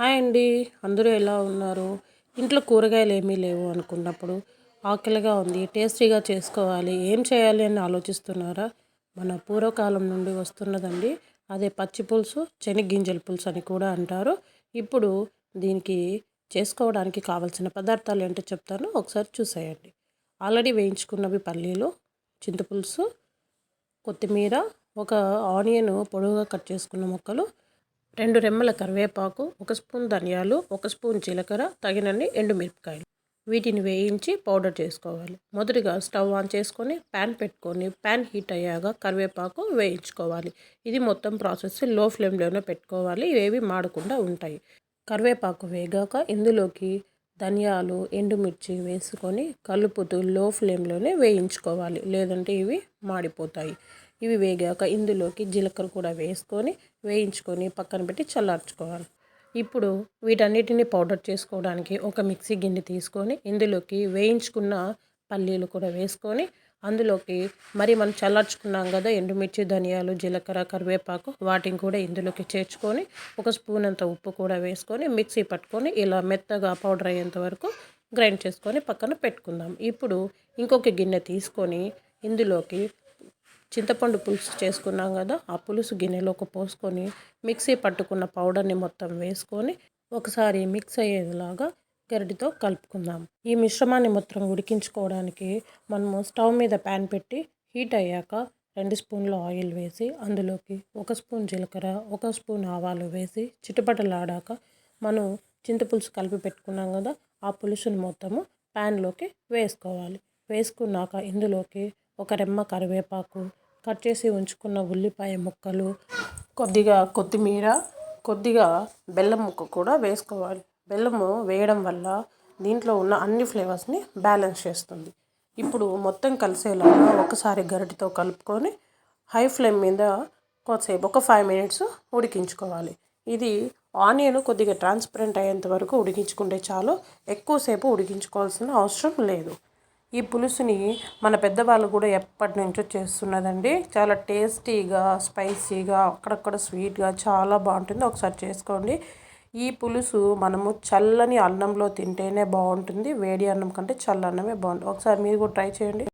Hi అండి. అందరూ ఎలా ఉన్నారు? ఇంట్లో కూరగాయలు ఏమీ లేవు అనుకున్నప్పుడు, ఆకలిగా ఉంది, టేస్టీగా చేసుకోవాలి, ఏం చేయాలి అని ఆలోచిస్తున్నారా? మన పూర్వకాలం నుండి వస్తున్నదండి. అదే పచ్చి పులుసు, శనగ్గింజల పులుసు అని కూడా అంటారు. ఇప్పుడు దీనికి చేసుకోవడానికి కావాల్సిన పదార్థాలు ఏంటో చెప్తాను, ఒకసారి చూసేయండి. ఆల్రెడీ వేయించుకున్నవి పల్లీలు, చింతపులుసు, కొత్తిమీర, ఒక ఆనియన్ పొడవుగా కట్ చేసుకున్న ముక్కలు, 2 రెమ్మల కరివేపాకు, 1 స్పూన్ ధనియాలు, 1 స్పూన్ జీలకర్ర, తగినన్ని ఎండుమిరపకాయలు. వీటిని వేయించి పౌడర్ చేసుకోవాలి. మొదటిగా స్టవ్ ఆన్ చేసుకొని ప్యాన్ పెట్టుకొని ప్యాన్ హీట్ అయ్యాక కరివేపాకు వేయించుకోవాలి. ఇది మొత్తం ప్రాసెస్ లో ఫ్లేమ్లోనే పెట్టుకోవాలి, ఇవేవి మాడకుండా ఉంటాయి. కరివేపాకు వేగాక ఇందులోకి ధనియాలు, ఎండుమిర్చి వేసుకొని కలుపుతూ లో ఫ్లేమ్లోనే వేయించుకోవాలి, లేదంటే ఇవి మాడిపోతాయి. ఇవి వేగాక ఇందులోకి జీలకర్ర కూడా వేసుకొని వేయించుకొని పక్కన పెట్టి చల్లార్చుకోవాలి. ఇప్పుడు వీటన్నిటిని పౌడర్ చేసుకోవడానికి ఒక మిక్సీ గిన్నె తీసుకొని ఇందులోకి వేయించుకున్న పల్లీలు కూడా వేసుకొని అందులోకి మరి మనం చల్లార్చుకున్నాం కదా ఎండుమిర్చి, ధనియాలు, జీలకర్ర, కరివేపాకు, వాటిని కూడా ఇందులోకి చేర్చుకొని 1 స్పూన్ అంత ఉప్పు కూడా వేసుకొని మిక్సీ పట్టుకొని ఇలా మెత్తగా పౌడర్ అయ్యేంత వరకు గ్రైండ్ చేసుకొని పక్కన పెట్టుకుందాం. ఇప్పుడు ఇంకొక గిన్నె తీసుకొని ఇందులోకి చింతపండు పులుసు చేసుకున్నాం కదా, ఆ పులుసు గిన్నెలోకి పోసుకొని మిక్సీ పట్టుకున్న పౌడర్ని మొత్తం వేసుకొని ఒకసారి మిక్స్ అయ్యేలాగా గరిటెతో కలుపుకుందాం. ఈ మిశ్రమాన్ని మొత్తం ఉడికించుకోవడానికి మనము స్టవ్ మీద ప్యాన్ పెట్టి హీట్ అయ్యాక 2 స్పూన్ల ఆయిల్ వేసి అందులోకి 1 స్పూన్ జీలకర్ర, 1 స్పూన్ ఆవాలు వేసి చిటపటలాడాక మనం చింతపులుసు కలిపి పెట్టుకున్నాం కదా, ఆ పులుసుని మొత్తము ప్యాన్లోకి వేసుకోవాలి. వేసుకున్నాక ఇందులోకి 1 రెమ్మ కరివేపాకు, కట్ చేసి ఉంచుకున్న ఉల్లిపాయ ముక్కలు, కొద్దిగా కొత్తిమీర, కొద్దిగా బెల్లం ముక్క కూడా వేసుకోవాలి. బెల్లము వేయడం వల్ల దీంట్లో ఉన్న అన్ని ఫ్లేవర్స్ని బ్యాలెన్స్ చేస్తుంది. ఇప్పుడు మొత్తం కలిసేలాగా ఒకసారి గరిటెతో కలుపుకొని హై ఫ్లేమ్ మీద కొద్దిసేపు ఒక 5 మినిట్స్ ఉడికించుకోవాలి. ఇది ఆనియన్ కొద్దిగా ట్రాన్స్పరెంట్ అయ్యేంత వరకు ఉడికించుకుంటే చాలు, ఎక్కువసేపు ఉడికించుకోవాల్సిన అవసరం లేదు. ఈ పులుసుని మన పెద్దవాళ్ళు కూడా ఎప్పటి నుంచో చేస్తున్నదండి. చాలా టేస్టీగా, స్పైసీగా, అక్కడక్కడ స్వీట్గా చాలా బాగుంటుంది. ఒకసారి చేసుకోండి. ఈ పులుసు మనము చల్లని అన్నంలో తింటేనే బాగుంటుంది. వేడి అన్నం కంటే చల్ల అన్నమే బాగుంటుంది. ఒకసారి మీరు కూడా ట్రై చేయండి.